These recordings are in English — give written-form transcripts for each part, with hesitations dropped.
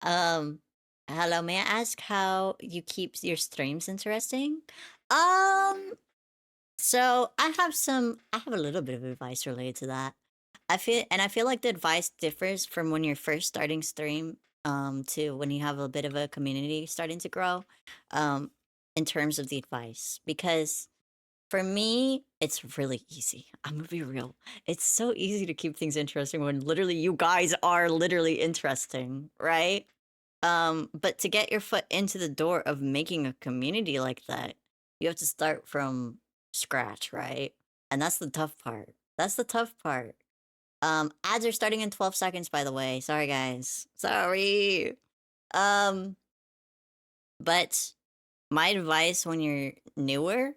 Um, Hello, may I ask how you keep your streams interesting? Um, so I have a little bit of advice related to that. I feel like the advice differs from when you're first starting stream, to when you have a bit of a community starting to grow, um, in terms of the advice. Because for me, it's really easy. I'm gonna be real. It's so easy to keep things interesting when literally you guys are literally interesting, right? But to get your foot into the door of making a community like that, you have to start from scratch, right? And that's the tough part. That's the tough part. Ads are starting in 12 seconds, by the way. Sorry, guys. Sorry. Um, but my advice when you're newer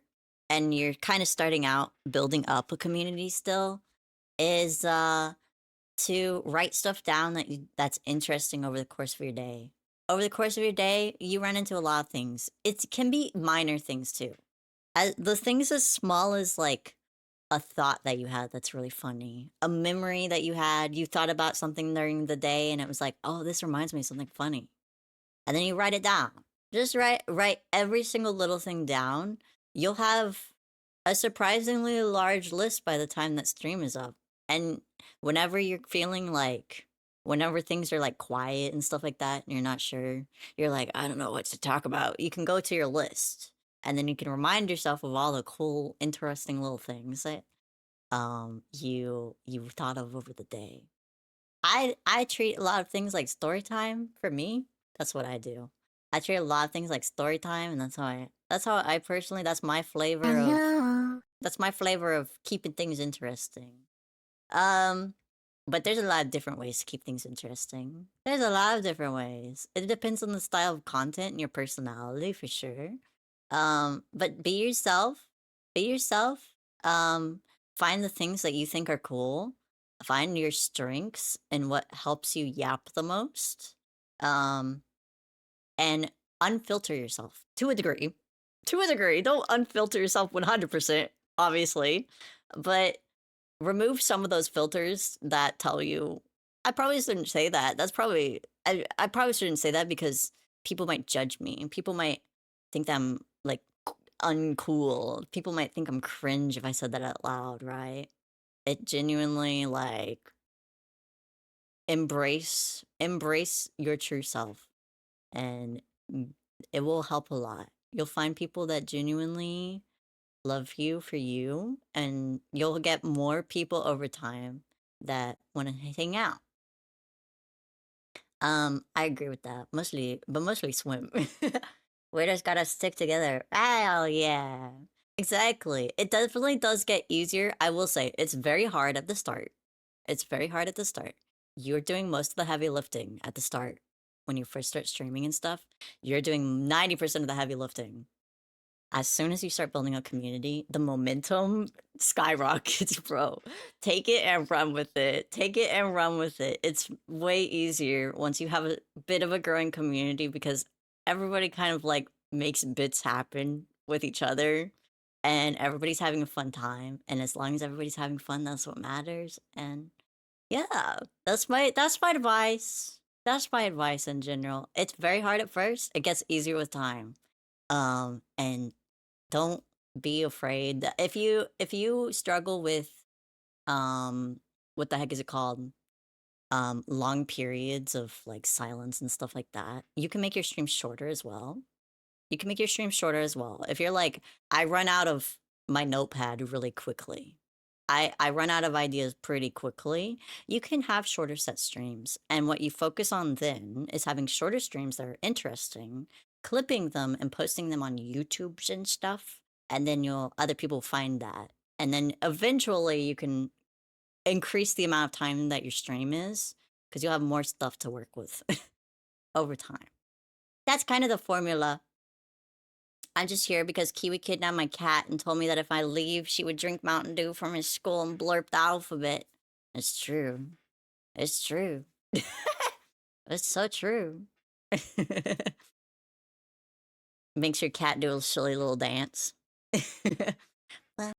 and you're kind of starting out building up a community still is to write stuff down that's interesting over the course of your day. Over the course of your day, you run into a lot of things. It can be minor things too. The things as small as like a thought that you had that's really funny, a memory that you had, you thought about something during the day and it was like, oh, this reminds me of something funny. And then you write it down. Just write every single little thing down. You'll have a surprisingly large list by the time that stream is up. And whenever you're feeling like whenever things are like quiet and stuff like that and you're not sure, you're like, I don't know what to talk about. You can go to your list and then you can remind yourself of all the cool, interesting little things that you thought of over the day. I treat a lot of things like story time for me. That's what I do. I treat a lot of things like story time, and that's how I personally Hello. that's my flavor of keeping things interesting. Um, but there's a lot of different ways to keep things interesting. There's a lot of different ways. It depends on the style of content and your personality for sure. But be yourself. Be yourself. Um, find the things that you think are cool. Find your strengths and what helps you yap the most. Um, and unfilter yourself to a degree. To a degree. Don't unfilter yourself 100%, obviously. But remove some of those filters that tell you I probably shouldn't say that. I probably shouldn't say that because people might judge me and people might think that I'm like uncool. People might think I'm cringe if I said that out loud, right? It genuinely like embrace your true self and mm, it will help a lot. You'll find people that genuinely love you for you, and you'll get more people over time that want to hang out. I agree with that. Mostly swim. We just gotta stick together. Oh yeah. Exactly. It definitely does get easier. I will say it's very hard at the start. It's very hard at the start. You're doing most of the heavy lifting at the start. When you first start streaming and stuff, you're doing 90% of the heavy lifting. As soon as you start building a community, the momentum skyrockets, bro. Take it and run with it. Take it and run with it. It's way easier once you have a bit of a growing community because everybody kind of like makes bits happen with each other and everybody's having a fun time. And as long as everybody's having fun, that's what matters. And yeah, that's my advice. That's my advice in general. It's very hard at first. It gets easier with time. And don't be afraid. If you struggle with what the heck is it called? Long periods of like silence and stuff like that. You can make your stream shorter as well. You can make your stream shorter as well. If you're like, I run out of my notepad really quickly. I run out of ideas pretty quickly. You can have shorter set streams. And what you focus on then is having shorter streams that are interesting, clipping them and posting them on YouTubes and stuff. And then you'll other people find that. And then eventually you can increase the amount of time that your stream is because you'll have more stuff to work with over time. That's kind of the formula. I'm just here because Kiwi kidnapped my cat and told me that if I leave, she would drink Mountain Dew from his school and blurp the alphabet. It's true. It's true. It's so true. Makes your cat do a silly little dance.